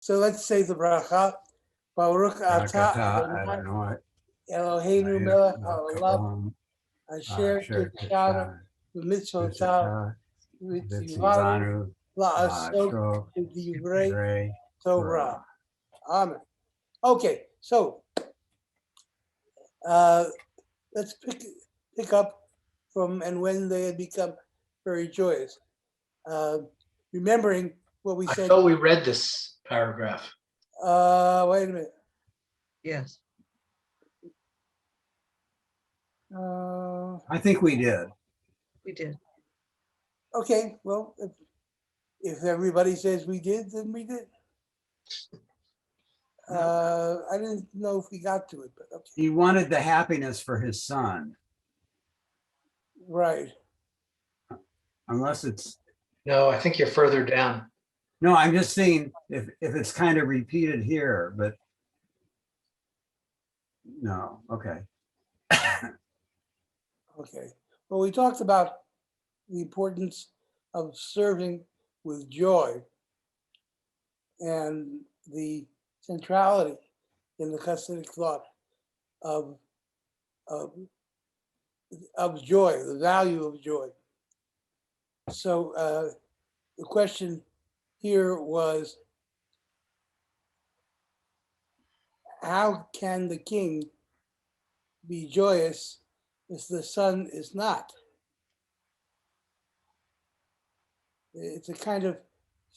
So let's say the bracha. Baruch atah Adonai Adonai, Eloheinu melech haolam Haolam, asher Asher kidshanu Kidshanu, b'mitzvotav Mitzvah, v'tzivanu Vitzivanu, la'asok La'asro, b'divrei Divrei Torah. Torah. Amen. Okay, so let's pick up from and when they had become very joyous. Remembering what we I said. thought we read this paragraph. Wait a minute. Yes. I think we did. We did. Okay, well, if everybody says we did, then we did. I didn't know if we got to it, but okay. He wanted the happiness for his son, Right. unless it's, No, I think you're further down. no, I'm just saying if it's kind of repeated here, but no, okay. Okay. Well, we talked about the importance of serving with joy and the centrality in the Hasidic thought of joy, the value of joy. So the question here was, how can the king be joyous if the son is not? It's a kind of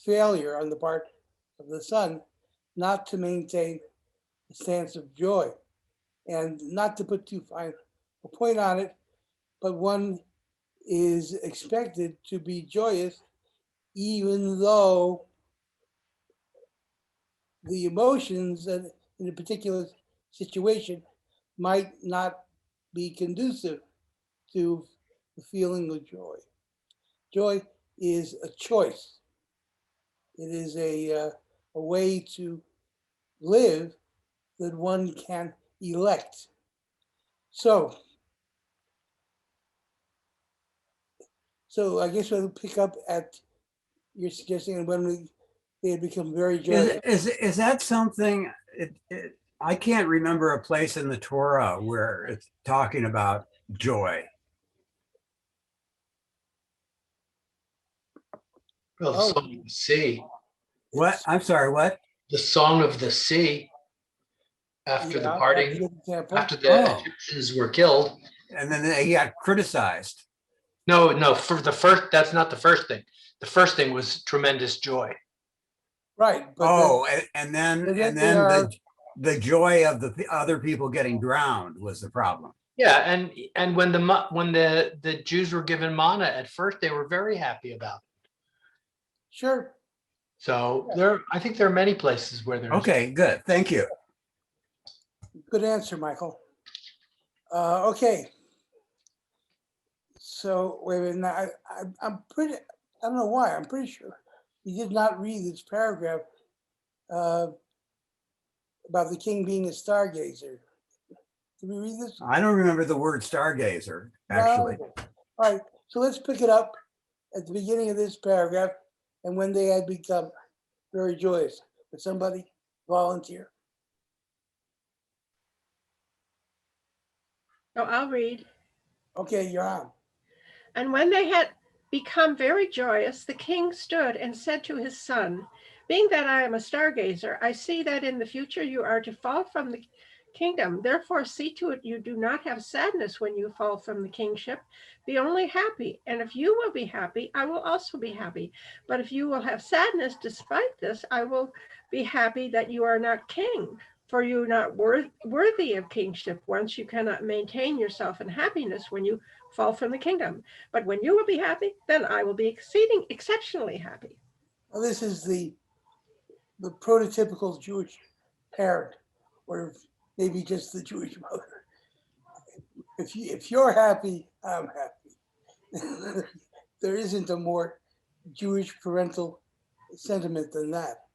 failure on the part of the son not to maintain a stance of joy, and not to put too fine a point on it, but one is expected to be joyous even though the emotions in a particular situation might not be conducive to the feeling of joy. Joy is a choice. It is a way to live that one can elect. So I guess we'll pick up at your suggesting when they had become very joyous. Is that something, I can't remember a place in the Torah where it's talking about joy. Well, the Oh. Song of the Sea. What? I'm sorry, what? The Song of the Sea. After the parting, after the Egyptians were killed. And then he got criticized. No, for the first, that's not the first thing. The first thing was tremendous joy. Right. But then the joy of the other people getting drowned was the problem. Yeah, and when the Jews were given manna at first, they were very happy about it. Sure. So I think there are many places where there's. Okay, good. Thank you. Good answer, Michael. Okay. So wait a minute. I'm pretty. I don't know why. I'm pretty sure we did not read this paragraph about the king being a stargazer. Did we read this? I don't remember the word stargazer, actually. No. All right. So let's pick it up at the beginning of this paragraph, and when they had become very joyous. Would somebody volunteer? Oh, I'll read. Okay, you're on. And when they had become very joyous, the king stood and said to his son, being that I am a stargazer, I see that in the future you are to fall from the kingdom. Therefore, see to it you do not have sadness when you fall from the kingship. Be only happy. And if you will be happy, I will also be happy. But if you will have sadness despite this, I will be happy that you are not king. For you are not worthy of kingship once you cannot maintain yourself in happiness when you fall from the kingdom. But when you will be happy, then I will be exceptionally happy. Well, this is the prototypical Jewish parent, or maybe just the Jewish mother. If you're happy, I'm happy. There isn't a more Jewish parental sentiment than that.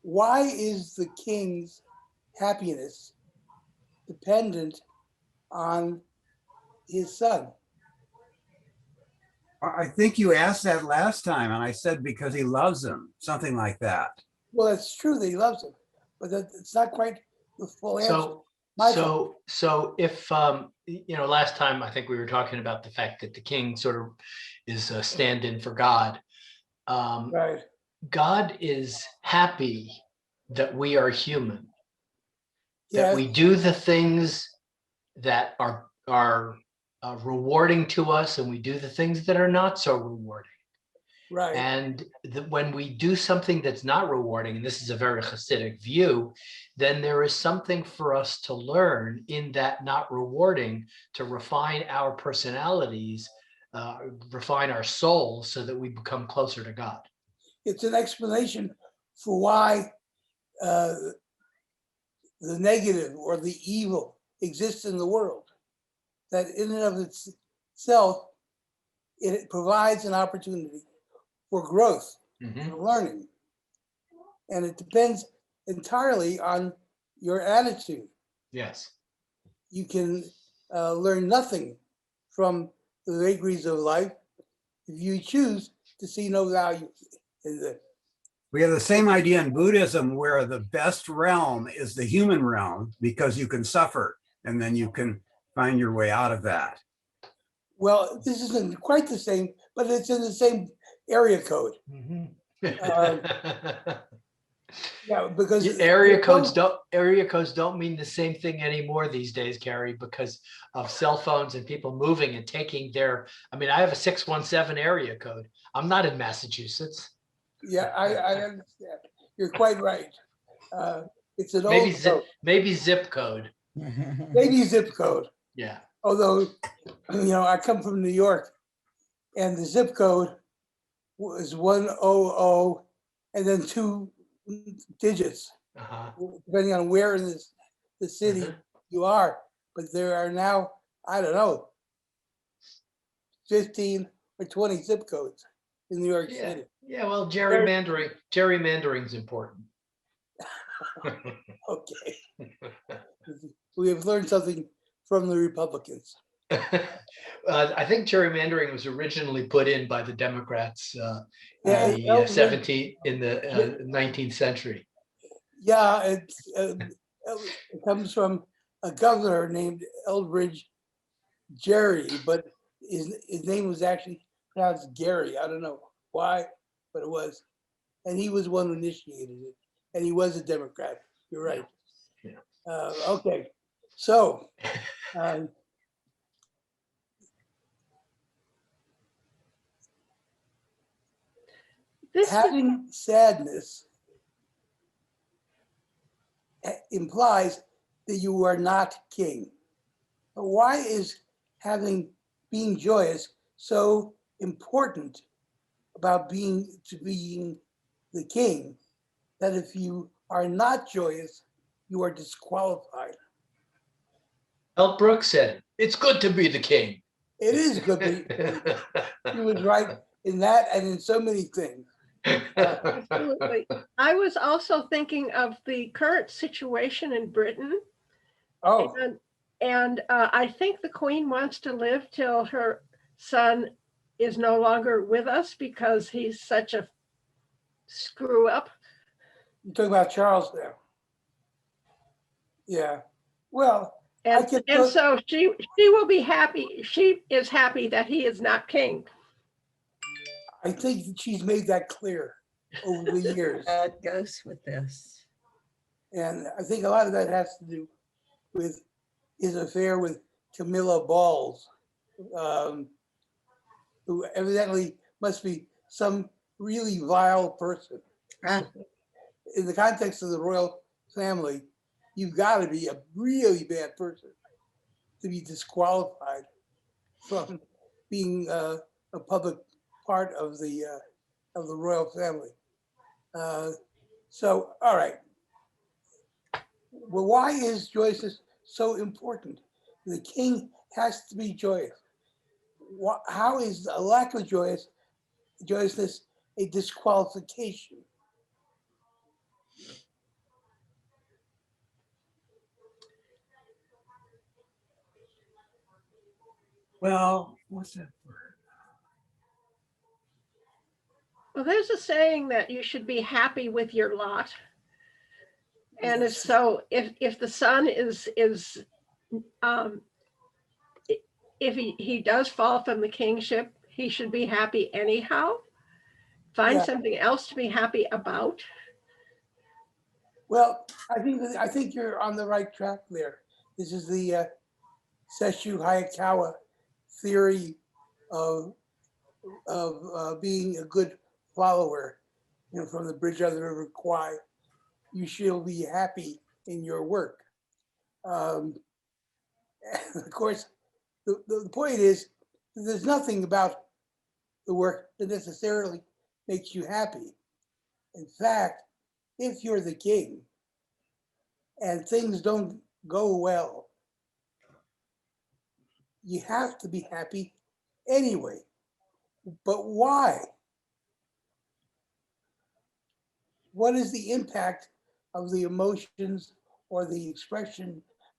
Why is the king's happiness dependent on his son? I think you asked that last time, and I said because he loves him, something like that. Well, it's true that he loves him, but it's not quite the full answer. So, Michael. so if, you know, last time I think we were talking about the fact that the king sort of is a stand-in for God. Right. God is happy that we are human, that Yes. we do the things that are rewarding to us, and we do the things that are not so rewarding. Right. And when we do something that's not rewarding, and this is a very Hasidic view, then there is something for us to learn in that not rewarding, to refine our personalities, refine our souls so that we become closer to God. It's an explanation for why the negative or the evil exists in the world. That in and of itself, it provides an opportunity for growth and learning. And it depends entirely on your attitude. Yes. You can learn nothing from the vagaries of life if you choose to see no value in them. We have the same idea in Buddhism, where the best realm is the human realm, because you can suffer and then you can find your way out of that. Well, this isn't quite the same, but it's in the same area code. Yeah, because area codes don't mean the same thing anymore these days, Kerry, because of cell phones and people moving and taking their. I mean, I have a 617 area code. I'm not in Massachusetts. Yeah, I understand. You're quite right. It's an Maybe old code. maybe zip code. Maybe zip code. Yeah. Although, you know, I come from New York, and the zip code was 100 and then 2 digits, depending on where in the city you are. But there are now, I don't know, 15 or 20 zip codes in New York City. Yeah, well, gerrymandering's important. Okay. We have learned something from the Republicans. I think gerrymandering was originally put in by the Democrats in the 19th century. Yeah, it comes from a governor named Elbridge Gerry, but his name was actually pronounced Gary. I don't know why, but it was. And he was the one who initiated it. And he was a Democrat. You're right. Yeah. Okay. So, having sadness implies that you are not king. But why is being joyous so important about being the king, that if you are not joyous, you are disqualified? Mel Brooks said, "It's good to be the king." It is good to be the king. He was right in that and in so many things. Absolutely. I was also thinking of the current situation in Britain. Oh. And I think the Queen wants to live till her son is no longer with us because he's such a screw up. You're talking about Charles now. Yeah. Well, and so she will be happy. She is happy that he is not king. I think that she's made that clear over the years. It goes with this. And I think a lot of that has to do with his affair with Camilla Balls, who evidently must be some really vile person. In the context of the royal family, you've got to be a really bad person to be disqualified from being a public part of the royal family. So, all right. Well, why is joyousness so important? The king has to be joyous. How is a lack of joyousness a disqualification? Well, what's that word? Well, there's a saying that you should be happy with your lot. And if Yes. so, if the son is um, if he does fall from the kingship, he should be happy anyhow. Find Yeah. something else to be happy about. Well, I think you're on the right track there. This is the Sesshu Hayakawa theory of being a good follower. You know, from the Bridge of the River Kwai, you shall be happy in your work. Of course, the point is there's nothing about the work that necessarily makes you happy. In fact, if you're the king and things don't go well, you have to be happy anyway. But why? What is the impact of the emotions or the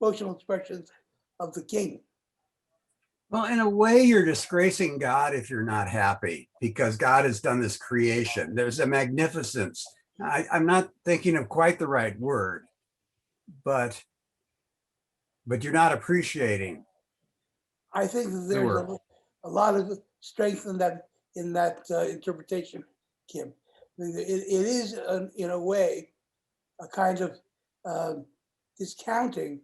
emotional expressions of the king? Well, in a way, you're disgracing God if you're not happy, because God has done this creation. There's a magnificence. I'm not thinking of quite the right word, but you're not appreciating I think that the there's world. a lot of strength in that interpretation, Kim. I mean, it is in a way a kind of discounting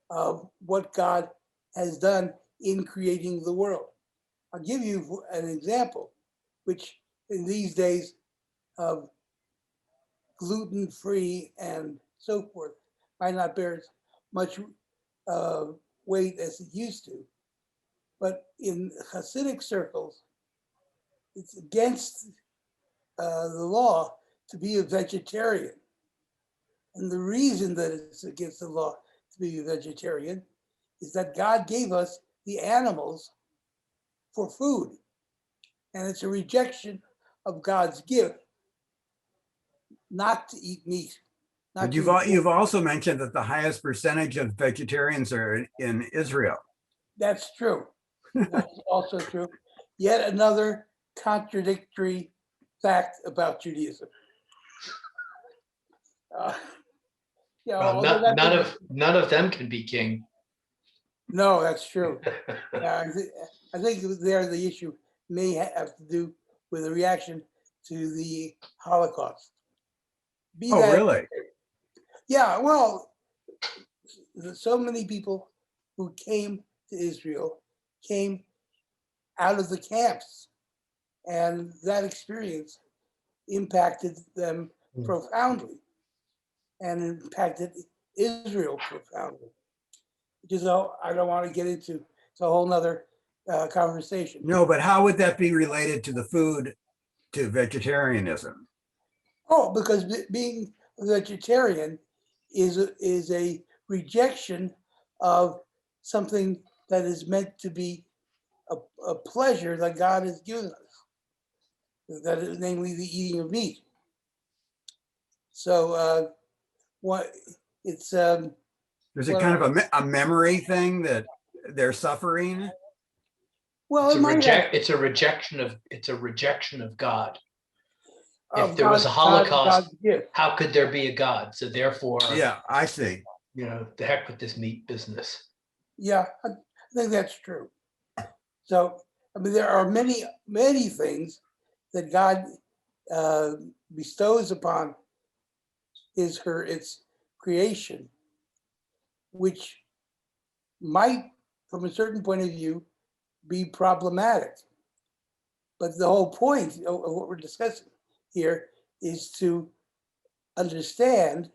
of what God has done in creating the world. I'll give you an example, which in these days of gluten-free and so forth might not bear as much weight as it used to. But in Hasidic circles, it's against the law to be a vegetarian. And the reason that it's against the law to be a vegetarian is that God gave us the animals for food. And it's a rejection of God's gift not to eat meat. But you've also mentioned that the highest percentage of vegetarians are in Israel. That's true. That's also true. Yet another contradictory fact about Judaism. Well, none of them can be king. No, that's true. I think there the issue may have to do with a reaction to the Holocaust. Really? Yeah, well, so many people who came to Israel came out of the camps, and that experience impacted them profoundly and impacted Israel profoundly. Because I don't want to get into a whole nother conversation. No, but how would that be related to the food, to vegetarianism? Oh, because being a vegetarian is a rejection of something that is meant to be a pleasure that God has given us, that is namely the eating of meat. So what it's There's a kind of a memory thing that they're suffering. well, it's a rejection of God. If there was a Holocaust, how could there be a God? So therefore, yeah, I see. You know, the heck with this meat business. Yeah, I think that's true. So, I mean, there are many, many things that God bestows upon its creation, which might, from a certain point of view, be problematic. But the whole point of what we're discussing here is to understand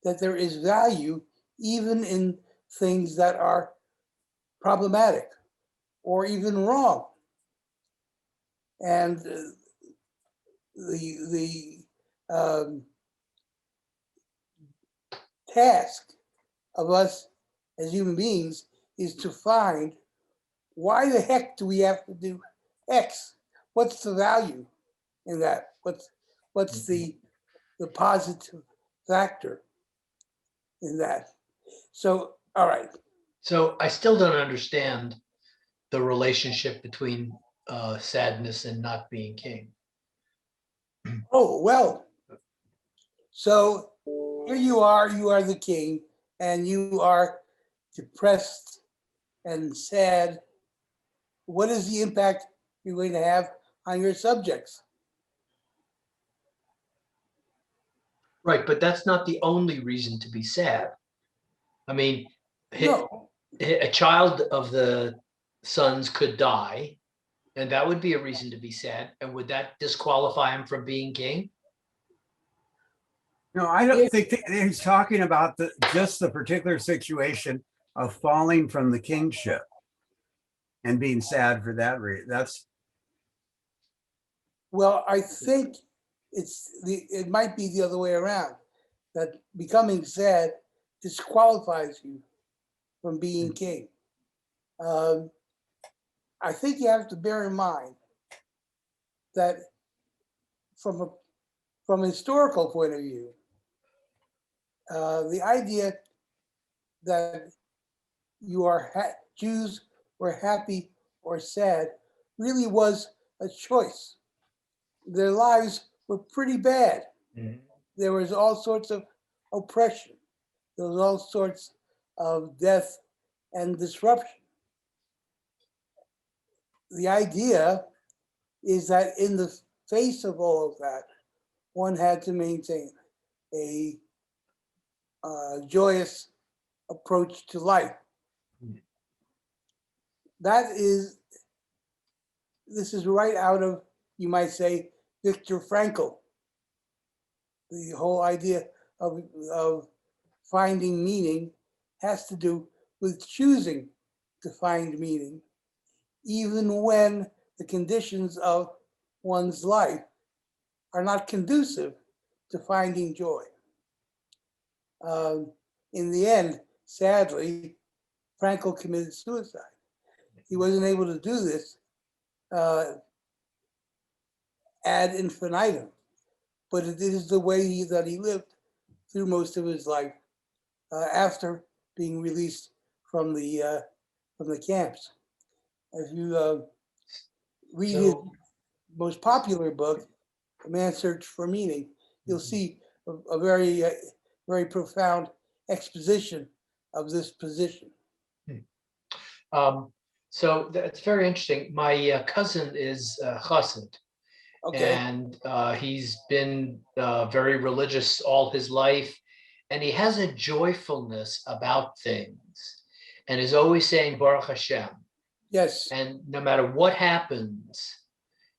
that there is value even in things that are problematic or even wrong. And the task of us as human beings is to find, why the heck do we have to do X? What's the value in that? What's the positive factor in that? So, all right. So I still don't understand the relationship between sadness and not being king. Oh, well. So here you are the king, and you are depressed and sad. What is the impact you're going to have on your subjects? Right, but that's not the only reason to be sad. I mean, No, a child of the sons could die, and that would be a reason to be sad. And would that disqualify him from being king? No, I don't think that he's talking about just the particular situation of falling from the kingship and being sad for that reason. That's well, I think it might be the other way around, that becoming sad disqualifies you from being king. I think you have to bear in mind that from a historical point of view, the idea that Jews were happy or sad really was a choice. Their lives were pretty bad. There was all sorts of oppression. There was all sorts of death and disruption. The idea is that in the face of all of that, one had to maintain a joyous approach to life. This is right out of, you might say, Viktor Frankl. The whole idea of finding meaning has to do with choosing to find meaning, even when the conditions of one's life are not conducive to finding joy. In the end, sadly, Frankl committed suicide. He wasn't able to do this ad infinitum, but it is the way that he lived through most of his life after being released from the camps. If you read his most popular book, A Man's Search for Meaning, you'll see a very, very profound exposition of this position. So that's very interesting. My cousin is Chassid, Okay. and he's been very religious all his life, and he has a joyfulness about things, and is always saying Baruch Hashem. Yes. And no matter what happens,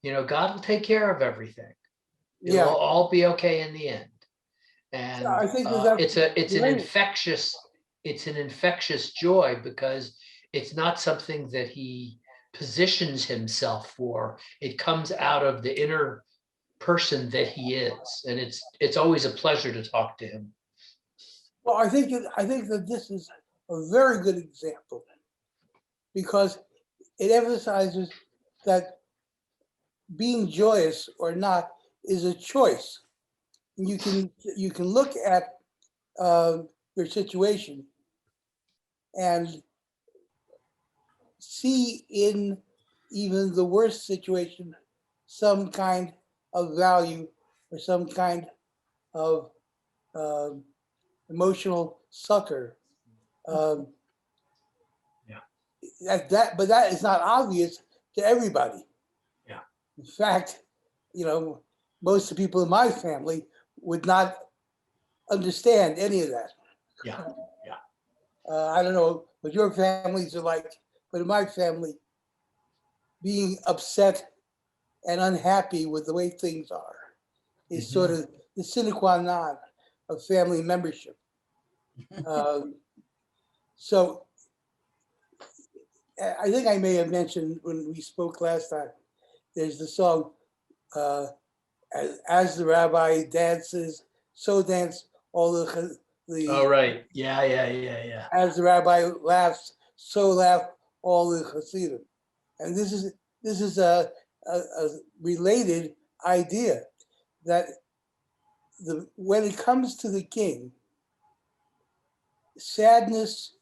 God will take care of everything. It'll Yeah. all be okay in the end. And I think that's it's an great. infectious joy, because it's not something that he positions himself for. It comes out of the inner person that he is, and it's always a pleasure to talk to him. Well, I think that this is a very good example, because it emphasizes that being joyous or not is a choice. And you can look at your situation and see in even the worst situation some kind of value or some kind of emotional succor. But that is not obvious to everybody. Yeah. In fact, most of the people in my family would not understand any of that. Yeah. I don't know what your families are like, but in my family, being upset and unhappy with the way things are is sort of the sine qua non of family membership. So I think I may have mentioned when we spoke last time, there's the song, as the rabbi dances, so dance all the Oh, right. Yeah. as the rabbi laughs, so laugh all the Hasidim. And this is a related idea, that when it comes to the king, sadness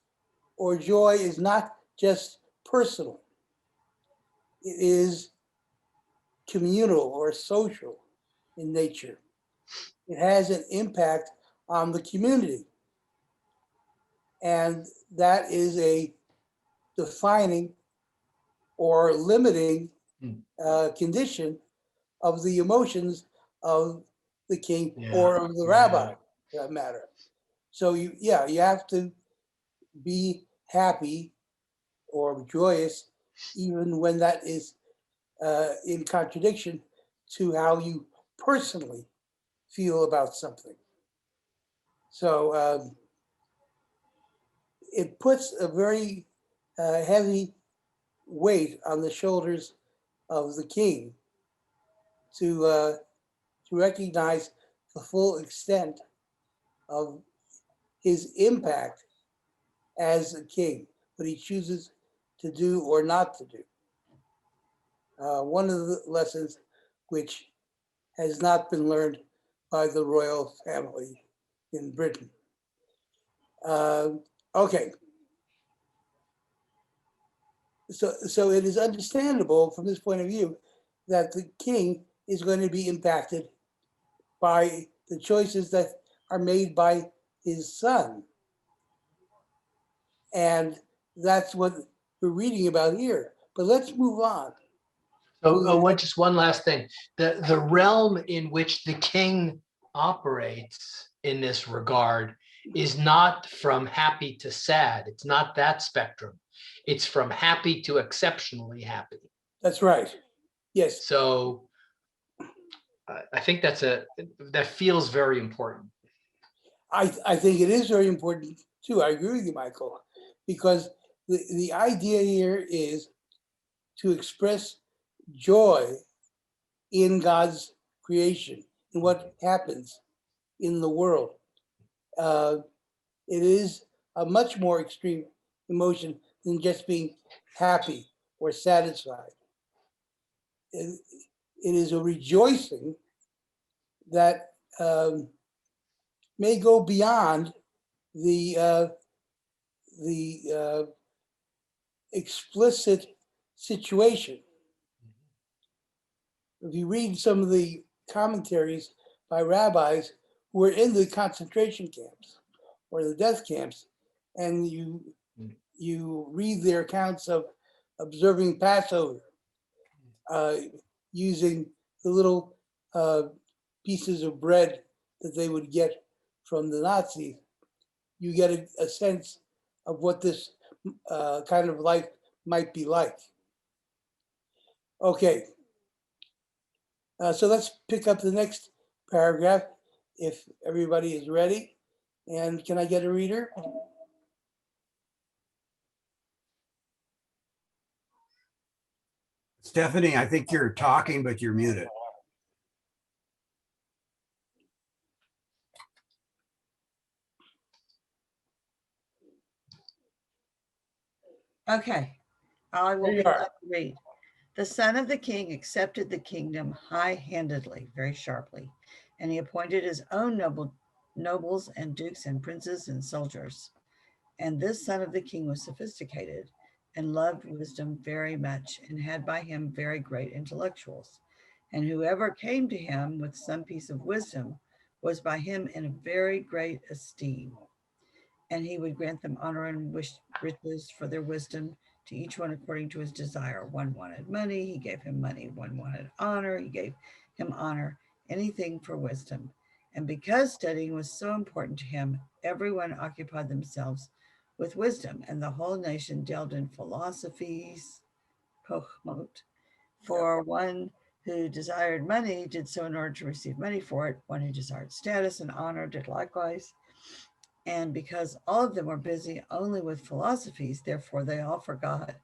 or joy is not just personal. It is communal or social in nature. It has an impact on the community. And that is a defining or limiting condition of the emotions of the king or of the rabbi, for that matter. So you have to be happy or joyous, even when that is in contradiction to how you personally feel about something. So it puts a very heavy weight on the shoulders of the king to recognize the full extent of his impact as a king, what he chooses to do or not to do. One of the lessons which has not been learned by the royal family in Britain. Okay. So it is understandable from this point of view that the king is going to be impacted by the choices that are made by his son. And that's what we're reading about here. But let's move on. So just one last thing. The realm in which the king operates in this regard is not from happy to sad. It's not that spectrum. It's from happy to exceptionally happy. That's right. Yes. So I think that feels very important. I think it is very important too. I agree with you, Michael, because the idea here is to express joy in God's creation, in what happens in the world. It is a much more extreme emotion than just being happy or satisfied. It is a rejoicing that may go beyond the explicit situation. If you read some of the commentaries by rabbis who were in the concentration camps or the death camps, and you read their accounts of observing Passover, using the little pieces of bread that they would get from the Nazis, you get a sense of what this kind of life might be like. Okay, so let's pick up the next paragraph if everybody is ready. And can I get a reader? Stephanie, I think you're talking, but you're muted. Okay, I will There you pick are. up the read. The son of the king accepted the kingdom high-handedly, very sharply, and he appointed his own nobles and dukes and princes and soldiers. And this son of the king was sophisticated and loved wisdom very much and had by him very great intellectuals. And whoever came to him with some piece of wisdom was by him in a very great esteem. And he would grant them honor and riches for their wisdom to each one according to his desire. One wanted money, he gave him money. One wanted honor, he gave him honor, anything for wisdom. And because studying was so important to him, everyone occupied themselves with wisdom, and the whole nation dealt in philosophies, kochmot. For one who desired money did so in order to receive money for it. One who desired status and honor did likewise. And because all of them were busy only with philosophies, therefore they all forgot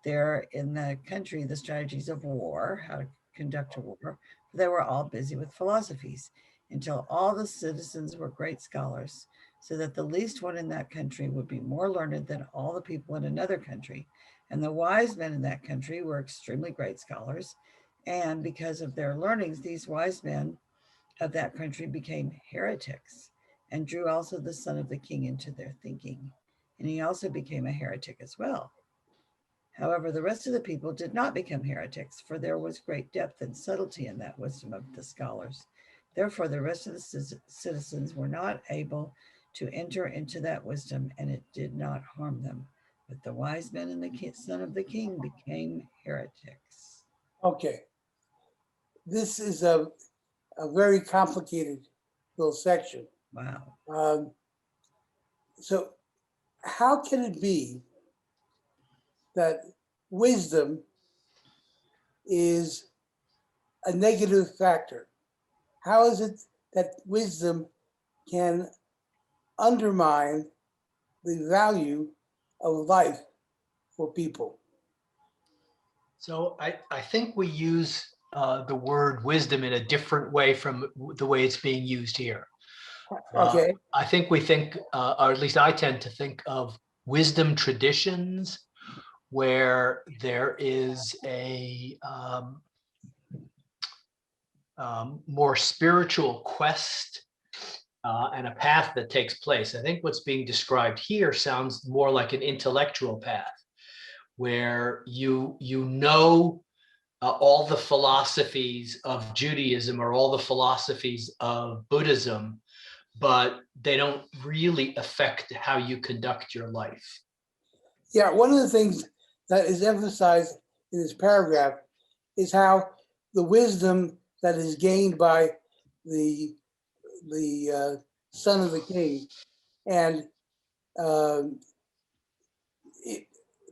there in the country the strategies of war, how to conduct a war. They were all busy with philosophies until all the citizens were great scholars, so that the least one in that country would be more learned than all the people in another country. And the wise men in that country were extremely great scholars. And because of their learnings, these wise men of that country became heretics and drew also the son of the king into their thinking. And he also became a heretic as well. However, the rest of the people did not become heretics, for there was great depth and subtlety in that wisdom of the scholars. Therefore, the rest of the citizens were not able to enter into that wisdom, and it did not harm them. But the wise men and the son of the king became heretics. Okay. This is a very complicated little section. Wow. So how can it be that wisdom is a negative factor? How is it that wisdom can undermine the value of life for people? So I think we use the word wisdom in a different way from the way it's being used here. Okay. I think we think, or at least I tend to think of wisdom traditions where there is a more spiritual quest and a path that takes place. I think what's being described here sounds more like an intellectual path, where you know all the philosophies of Judaism or all the philosophies of Buddhism, but they don't really affect how you conduct your life. Yeah, one of the things that is emphasized in this paragraph is how the wisdom that is gained by the son of the king and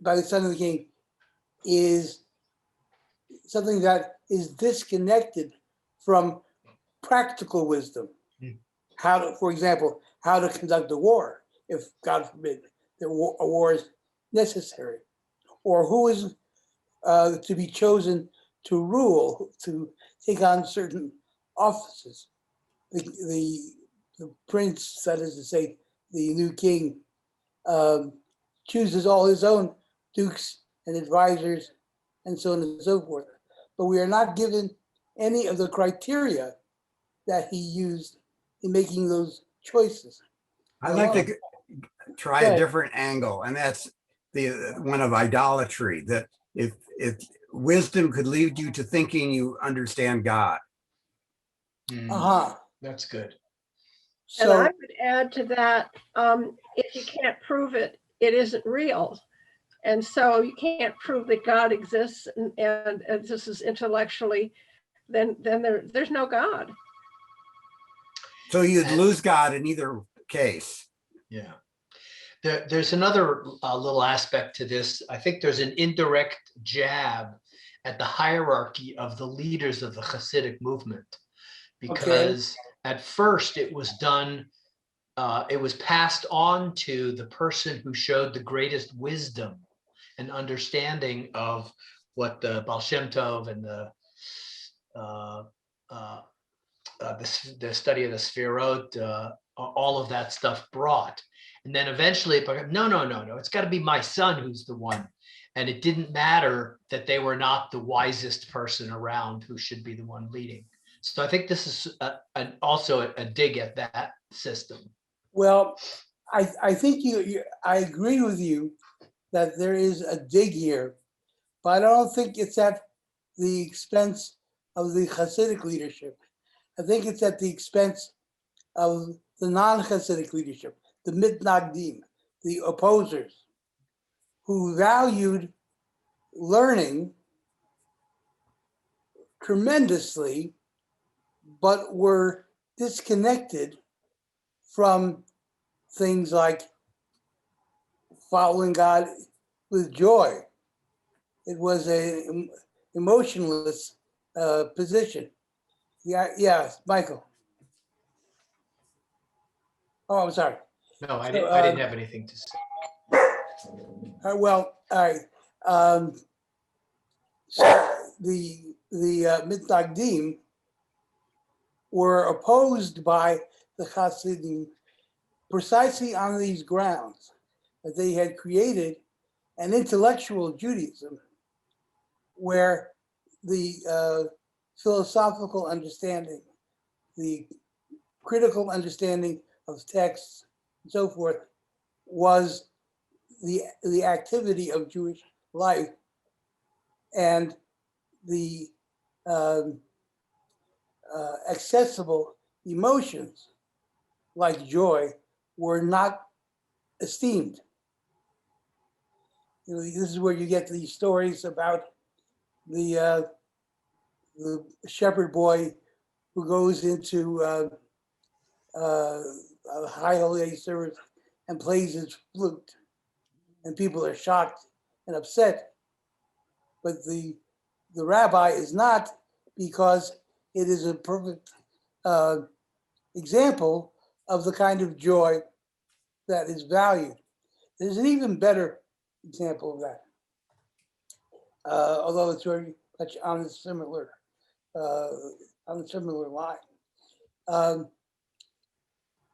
by the son of the king is something that is disconnected from practical wisdom. How to, for example, how to conduct a war, if God forbid a war is necessary, or who is to be chosen to rule, to take on certain offices. The prince, that is to say, the new king, chooses all his own dukes and advisors and so on and so forth. But we are not given any of the criteria that he used in making those choices. I'd like to try a different angle, and that's the one of idolatry, that if wisdom could lead you to thinking you understand God. That's good. And I So would add to that, if you can't prove it, it isn't real. And so you can't prove that God exists and this is intellectually, then there's no God. So you'd lose God in either case. Yeah. There's another little aspect to this. I think there's an indirect jab at the hierarchy of the leaders of the Hasidic movement, because at first it was done, it was passed on to the person who showed the greatest wisdom and understanding of what the Baal Shem Tov and the study of the Sfirot, all of that stuff brought. And then eventually it became, no, it's got to be my son who's the one. And it didn't matter that they were not the wisest person around who should be the one leading. So I think this is also a dig at that system. well, I think I agree with you that there is a dig here, but I don't think it's at the expense of the Hasidic leadership. I think it's at the expense of the non-Hasidic leadership, the mitnagdim, the opposers, who valued learning tremendously, but were disconnected from things like following God with joy. It was a emotionless position. Yeah, Michael. Oh, I'm sorry. No, I didn't have anything to say. Well, all right. So the mitnagdim were opposed by the Hasidim precisely on these grounds, that they had created an intellectual Judaism where the philosophical understanding, the critical understanding of texts and so forth was the activity of Jewish life, and the accessible emotions like joy were not esteemed. You know, this is where you get these stories about the shepherd boy who goes into a high holiday service and plays his flute, and people are shocked and upset. But the rabbi is not, because it is a perfect example of the kind of joy that is valued. There's an even better example of that, although it's very much on a similar line.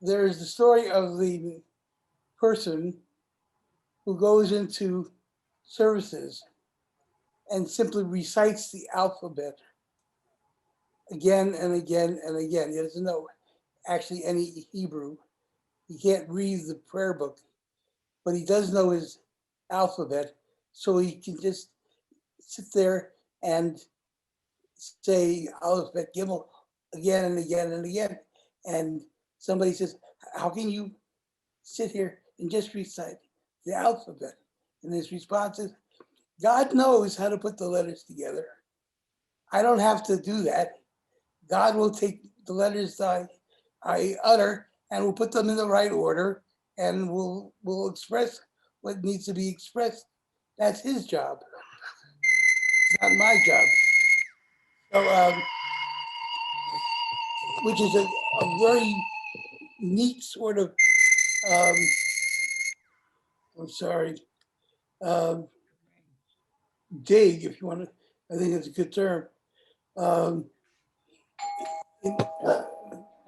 There is the story of the person who goes into services and simply recites the alphabet again and again and again. He doesn't know actually any Hebrew. He can't read the prayer book, but he does know his alphabet, so he can just sit there and say alphabet Gimel again and again and again. And somebody says, how can you sit here and just recite the alphabet? And his response is, God knows how to put the letters together. I don't have to do that. God will take the letters that I utter and will put them in the right order, and will express what needs to be expressed. That's his job, not my job. So, which is a very neat sort of, I'm sorry, dig, if you want to, I think it's a good term.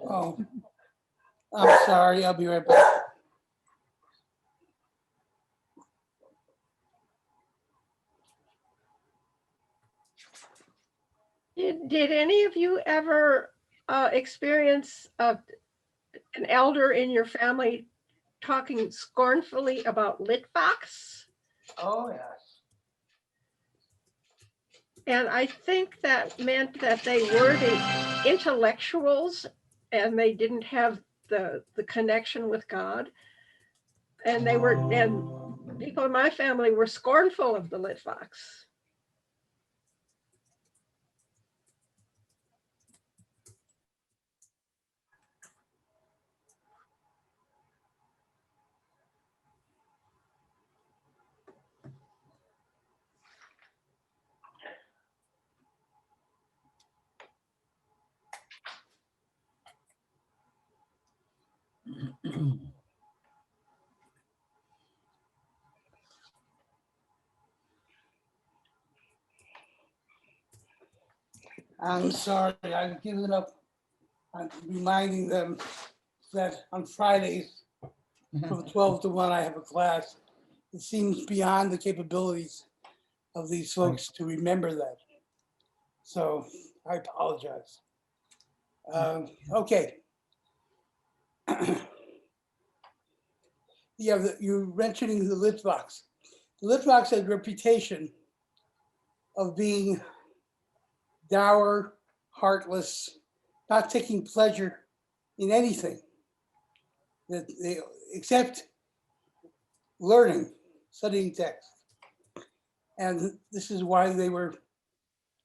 Oh, I'm sorry, I'll be right back. Did any of you ever experience an elder in your family talking scornfully about Litvox? Oh, yes. And I think that meant that they were the intellectuals and they didn't have the connection with God. And people in my family were scornful of the Litvox. I'm sorry, I've given up on reminding them that on Fridays from 12 to 1, I have a class. It seems beyond the capabilities of these folks to remember that. So I apologize. Okay. Yeah, you're mentioning the Litvox. The Litvox had a reputation of being dour, heartless, not taking pleasure in anything that they, except learning, studying text. And this is why they were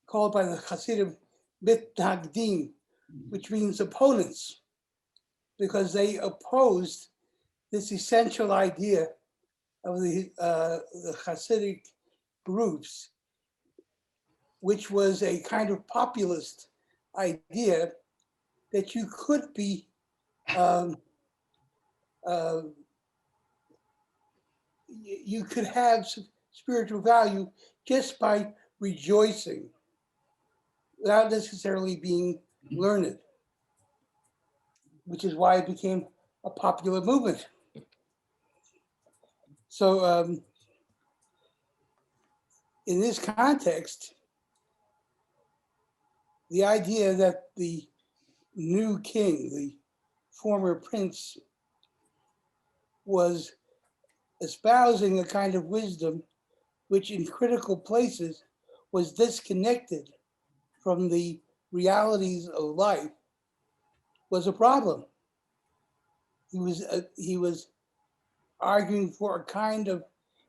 called by the Hasidim mitnagdim, which means opponents, because they opposed this essential idea of the Hasidic groups, which was a kind of populist idea that you could be you could have spiritual value just by rejoicing without necessarily being learned, which is why it became a popular movement. So in this context, the idea that the new king, the former prince, was espousing a kind of wisdom which in critical places was disconnected from the realities of life, was a problem. He was arguing for a kind of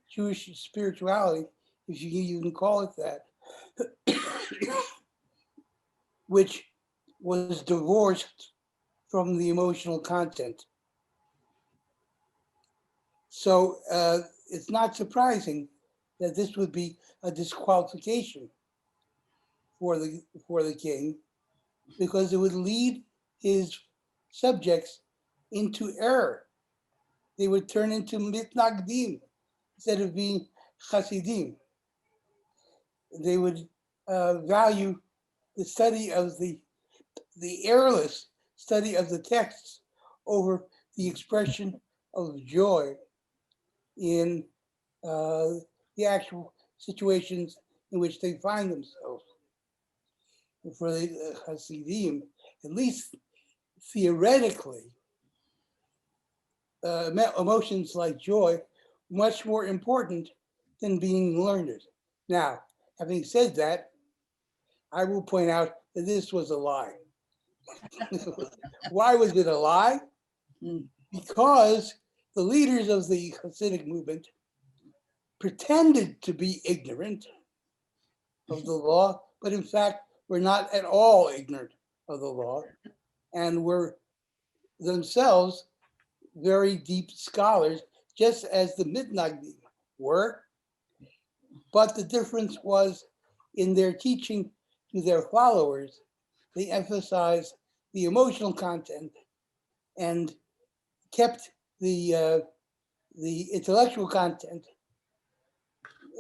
Jewish spirituality, if you can even call it that, which was divorced from the emotional content. So it's not surprising that this would be a disqualification for the king, because it would lead his subjects into error. They would turn into mitnagdim instead of being chasidim. They would value the study of the errorless study of the texts over the expression of joy in the actual situations in which they find themselves. And for the Hasidim, at least theoretically, emotions like joy much more important than being learned. Now, having said that, I will point out that this was a lie. Why was it a lie? Because the leaders of the Hasidic movement pretended to be ignorant of the law, but in fact were not at all ignorant of the law, and were themselves very deep scholars, just as the Mitnagdim were. But the difference was in their teaching to their followers, they emphasized the emotional content and kept the intellectual content,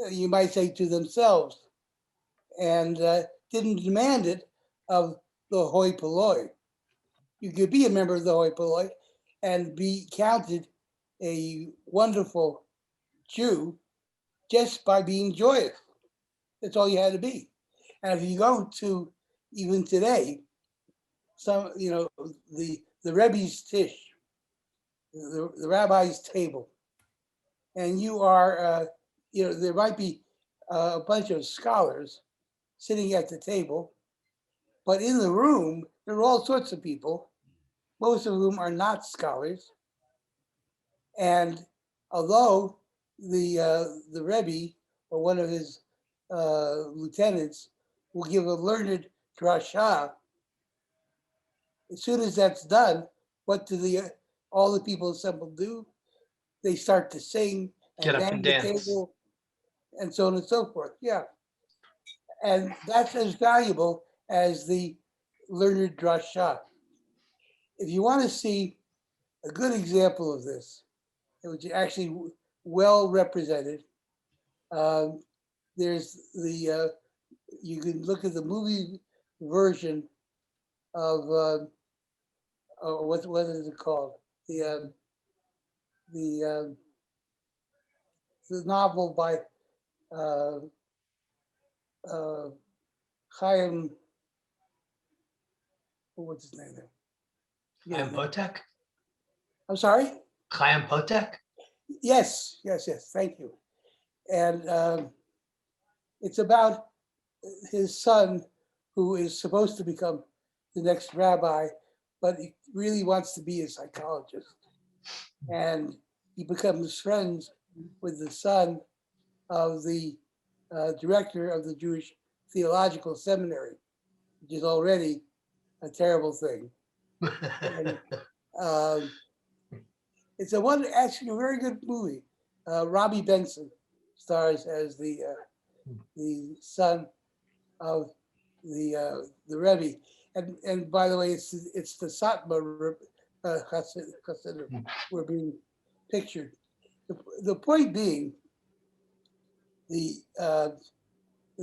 you might say, to themselves, and didn't demand it of the hoi polloi. You could be a member of the hoi polloi and be counted a wonderful Jew just by being joyous. That's all you had to be. And if you go to, even today, some, the Rebbe's tish, the rabbi's table, and you are, there might be a bunch of scholars sitting at the table, but in the room, there are all sorts of people, most of whom are not scholars. And although the Rebbe or one of his lieutenants will give a learned drasha, as soon as that's done, what do all the people assembled do? They start to sing and Get up bang and the dance. table and so on and so forth. Yeah. And that's as valuable as the learned drasha. If you want to see a good example of this, which is actually well represented, there's you can look at the movie version of what is it called? The novel by Chaim, what's his name there? Chaim Potek? I'm sorry? Chaim Potek? Yes, thank you. And it's about his son, who is supposed to become the next rabbi, but he really wants to be a psychologist. And he becomes friends with the son of the director of the Jewish Theological Seminary, which is already a terrible thing. And, it's actually a very good movie. Rabbi Benson stars as the son of the Rebbe, and by the way, it's the Satmar Hasidim were being pictured. The point being, the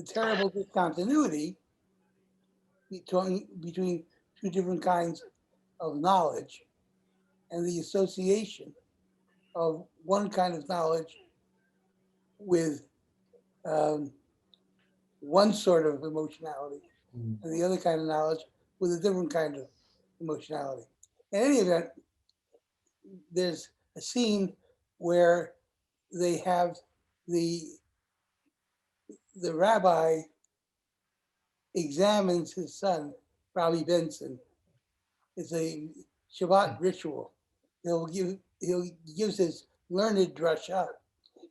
terrible discontinuity between two different kinds of knowledge, and the association of one kind of knowledge with one sort of emotionality, and the other kind of knowledge with a different kind of emotionality. In any event, there's a scene where they have the rabbi examines his son, Rabbi Benson, It's a Shabbat ritual. He gives his learned drasha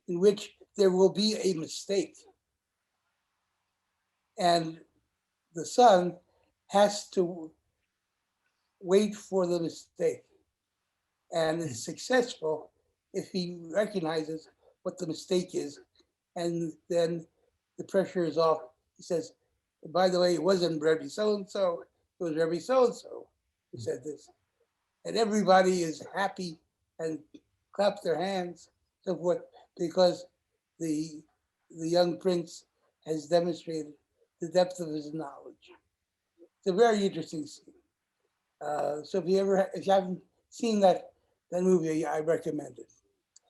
in which there will be a mistake. And the son has to wait for the mistake. And is successful if he recognizes what the mistake is. And then the pressure is off. He says, by the way, it wasn't Rabbi so-and-so, it was Rabbi so-and-so who said this. And everybody is happy and claps their hands, so forth, because the young prince has demonstrated the depth of his knowledge. It's a very interesting scene. So if you haven't seen that movie, I recommend it.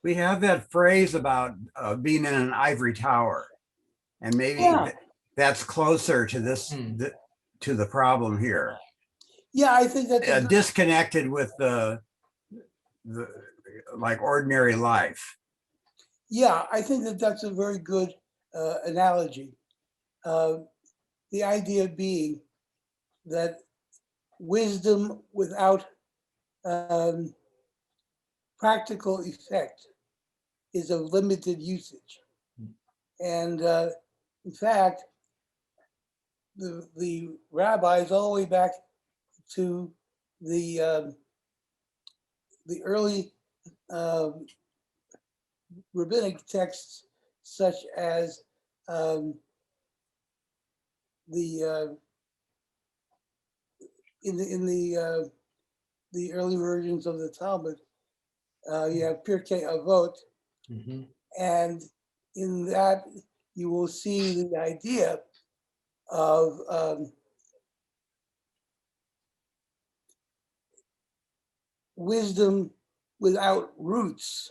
We have that phrase about being in an ivory tower, and maybe that's closer to this to the problem here. Yeah, I think that's disconnected with the like ordinary life. Yeah, I think that's a very good analogy. The idea being that wisdom without practical effect is of limited usage. And in fact, the rabbis all the way back to the early rabbinic texts, such as in the early versions of the Talmud, you have Pirkei Avot, and in that you will see the idea of wisdom without roots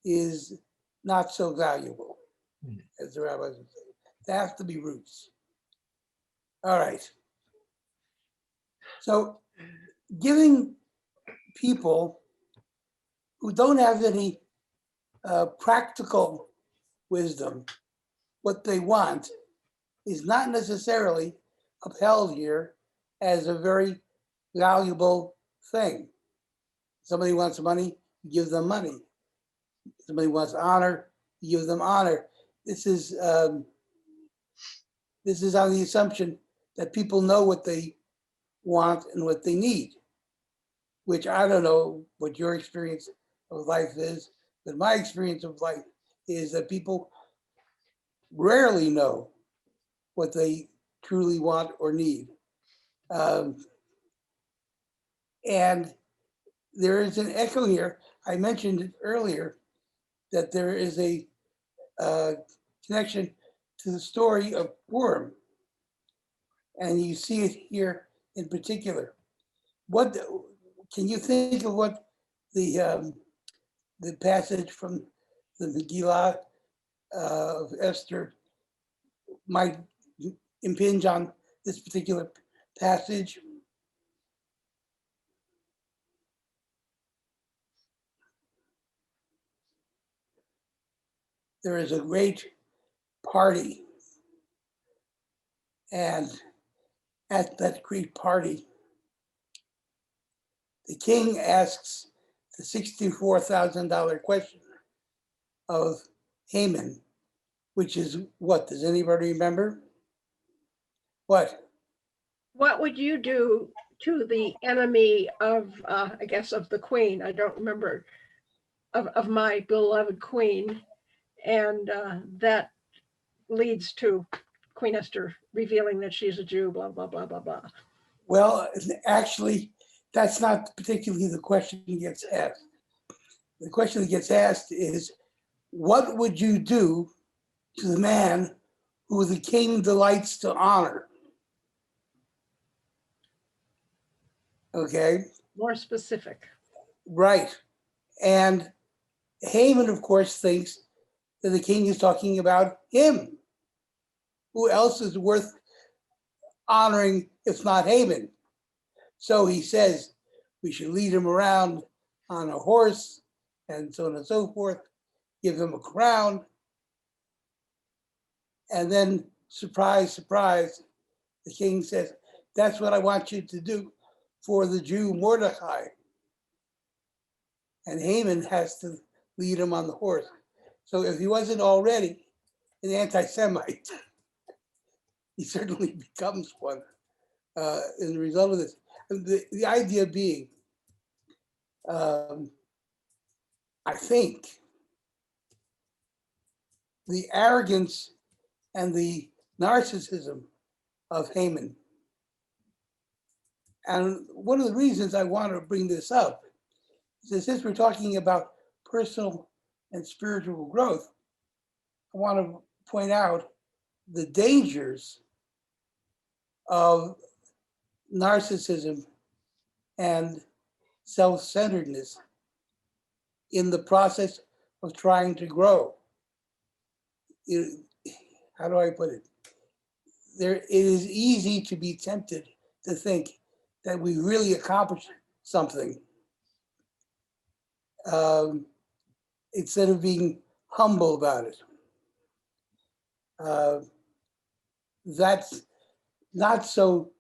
is not so valuable, as the rabbis would say. There have to be roots. All right. So giving people who don't have any practical wisdom what they want is not necessarily upheld here as a very valuable thing. Somebody wants money, you give them money. Somebody wants honor, you give them honor. This is on the assumption that people know what they want and what they need, which I don't know what your experience of life is, but my experience of life is that people rarely know what they truly want or need. And there is an echo here. I mentioned it earlier that there is a connection to the story of Purim. And you see it here in particular. What can you think of what the passage from the Megillah of Esther might impinge on this particular passage? There is a great party, and at that great party, the king asks the $64,000 question of Haman, which is what? Does anybody remember? What? What would you do to the enemy of, I guess, of the queen? I don't remember, of my beloved queen. And that leads to Queen Esther revealing that she's a Jew, blah, blah, blah, blah, blah. Well, actually, that's not particularly the question that gets asked. The question that gets asked is, what would you do to the man who the king delights to honor? Okay. More specific. Right. And Haman, of course, thinks that the king is talking about him. Who else is worth honoring if not Haman? So he says we should lead him around on a horse and so on and so forth, give him a crown. And then, surprise, surprise, the king says, that's what I want you to do. for the Jew Mordecai. And Haman has to lead him on the horse. So if he wasn't already an anti-Semite, he certainly becomes one as a result of this. And the idea being, I think, the arrogance and the narcissism of Haman. And one of the reasons I want to bring this up is that since we're talking about personal and spiritual growth, I want to point out the dangers of narcissism and self-centeredness in the process of trying to grow. How do I put it? It is easy to be tempted to think that we really accomplished something instead of being humble about it. That's not so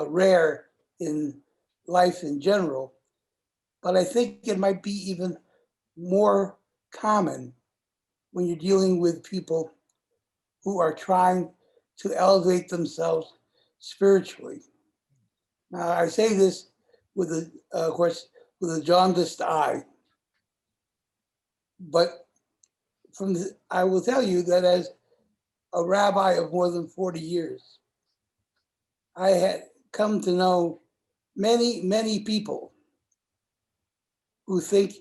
rare in life in general, but I think it might be even more common when you're dealing with people who are trying to elevate themselves spiritually. Now, I say this with of course, with a jaundiced eye, but I will tell you that as a rabbi of more than 40 years, I had come to know many, many people who think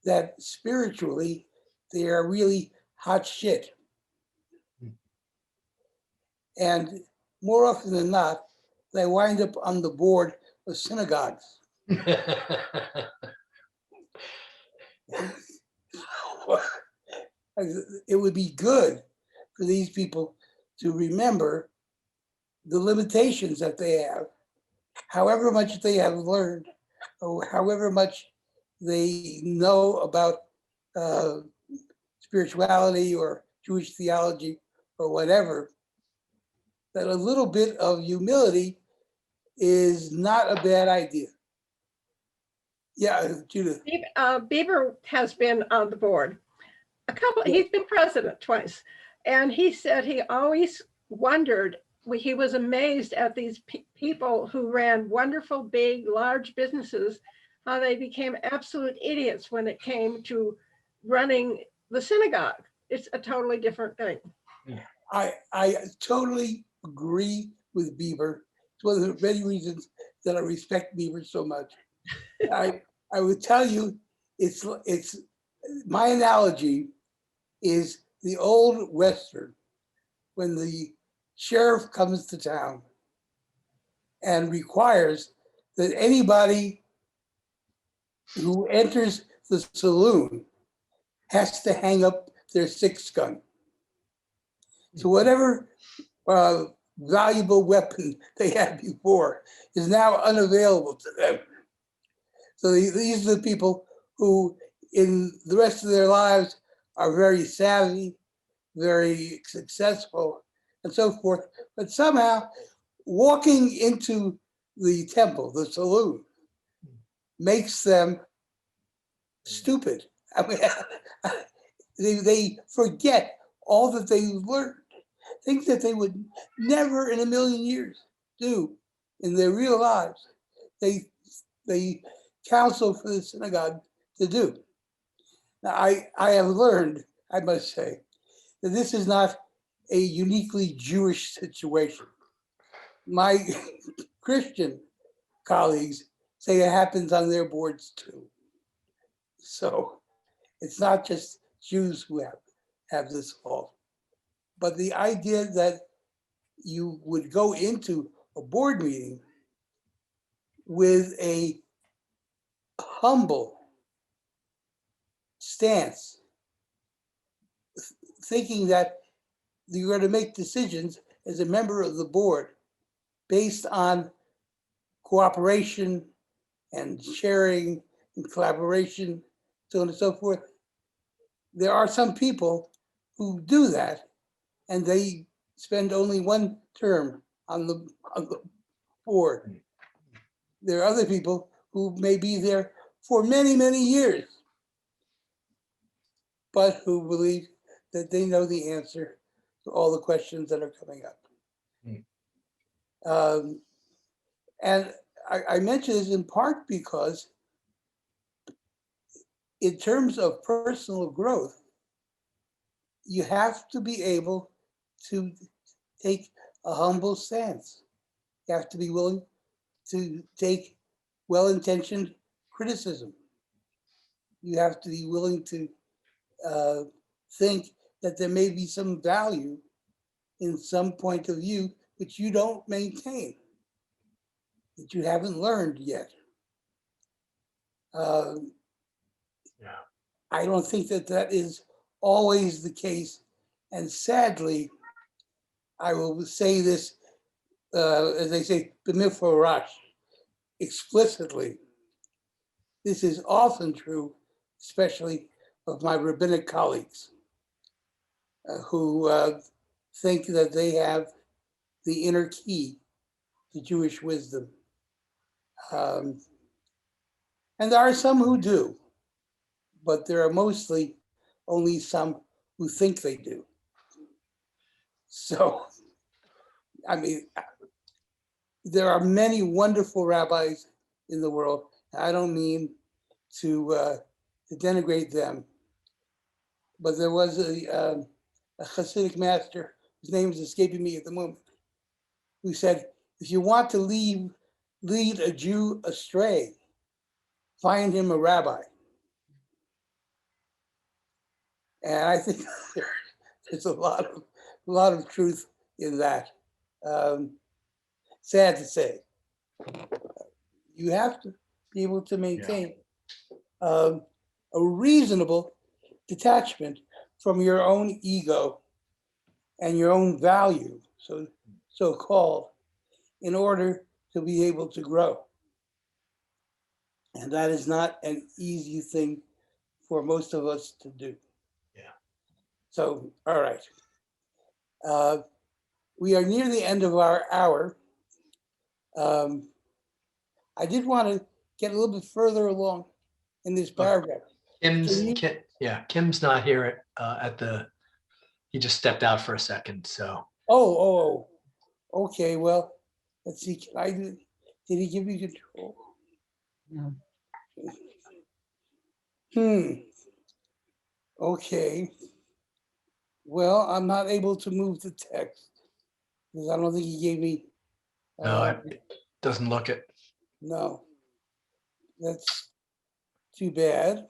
that spiritually they are really hot shit. And more often than not, they wind up on the board of synagogues. It would be good for these people to remember the limitations that they have, however much they have learned, or however much they know about spirituality or Jewish theology or whatever, that a little bit of humility is not a bad idea. Yeah, Judith. Bieber has been on the board. He's been president twice. And he said he always wondered, he was amazed at these people who ran wonderful, big, large businesses, how they became absolute idiots when it came to running the synagogue. It's a totally different thing. I totally agree with Bieber. It's one of the many reasons that I respect Bieber so much. I would tell you, it's my analogy is the old Western, when the sheriff comes to town and requires that anybody who enters the saloon has to hang up their 6-gun. So whatever valuable weapon they had before is now unavailable to them. So these are the people who in the rest of their lives are very savvy, very successful, and so forth. But somehow walking into the temple, the saloon, makes them stupid. I mean, they forget all that they learned, things that they would never in a million years do in their real lives. They counsel for the synagogue to do. Now, I have learned, I must say, that this is not a uniquely Jewish situation. My Christian colleagues say it happens on their boards too. So it's not just Jews who have this fault. But the idea that you would go into a board meeting with a humble stance, thinking that you're going to make decisions as a member of the board based on cooperation and sharing and collaboration, so on and so forth. There are some people who do that, and they spend only one term on the board. there are other people who may be there for many, many years, but who believe that they know the answer to all the questions that are coming up. And I mention this in part because in terms of personal growth, you have to be able to take a humble stance. You have to be willing to take well-intentioned criticism. You have to be willing to think that there may be some value in some point of view which you don't maintain, that you haven't learned yet. I don't think that that is always the case. And sadly, I will say this, as they say, b'mifarash, explicitly. This is often true, especially of my rabbinic colleagues who think that they have the inner key to Jewish wisdom. And there are some who do, but there are mostly only some who think they do. So, I mean, there are many wonderful rabbis in the world. I don't mean to denigrate them, but there was a Hasidic master, his name is escaping me at the moment, who said, if you want to lead a Jew astray, find him a rabbi. And I think there's a lot of truth in that. Sad to say, you have to be able to maintain a reasonable detachment from your own ego and your own value, so-called, in order to be able to grow. And that is not an easy thing for most of us to do. So, all right. We are near the end of our hour. I did want to get a little bit further along in this paragraph. Kim's not here he just stepped out for a second, so. Oh, okay, well, let's see, did he give you control? No. Okay. Well, I'm not able to move the text because I don't think he gave me. No, it doesn't look it. No, that's too bad.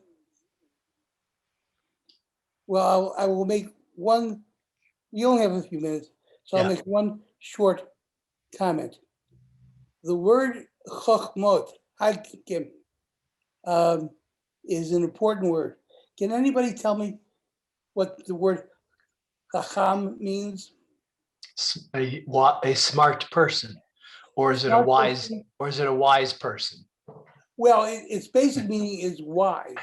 Well, I will make one, we only have a few minutes, so I'll make one short comment. The word chokhmot, hakim, is an important word. Can anybody tell me what the word chacham means? A smart person, or is it a wise person? Well, its basic meaning is wise,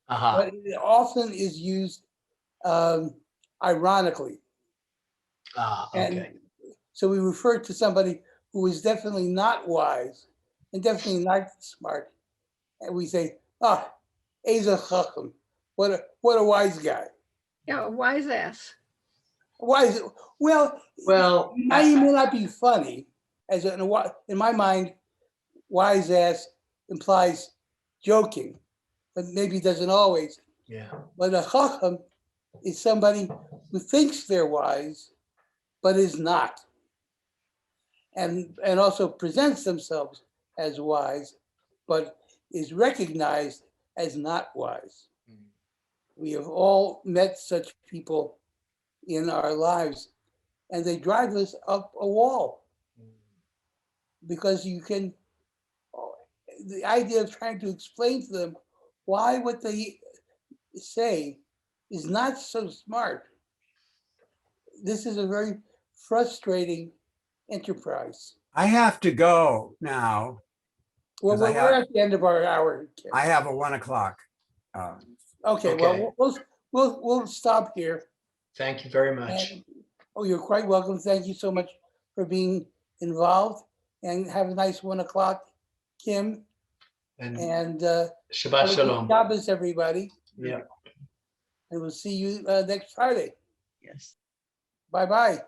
but it often is used ironically. Okay. And so we refer to somebody who is definitely not wise and definitely not smart, and we say, Eza Chacham, what a wise guy. Yeah, wise ass. Wise, well, it may not be funny, in my mind, wise ass implies joking, but maybe it doesn't always. Yeah. But a Chacham is somebody who thinks they're wise, but is not. And also presents themselves as wise, but is recognized as not wise. We have all met such people in our lives, and they drive us up a wall because the idea of trying to explain to them why what they say is not so smart. This is a very frustrating enterprise. I have to go now. Well, we're at the end of our hour. I have a 1 o'clock. Okay, well, we'll stop here. Thank you very much. You're quite welcome. Thank you so much for being involved, and have a nice 1 o'clock, Kim, And and Shabbat have a good Shalom. Shabbos, everybody. Yeah. And we'll see you next Friday. Yes. Bye-bye.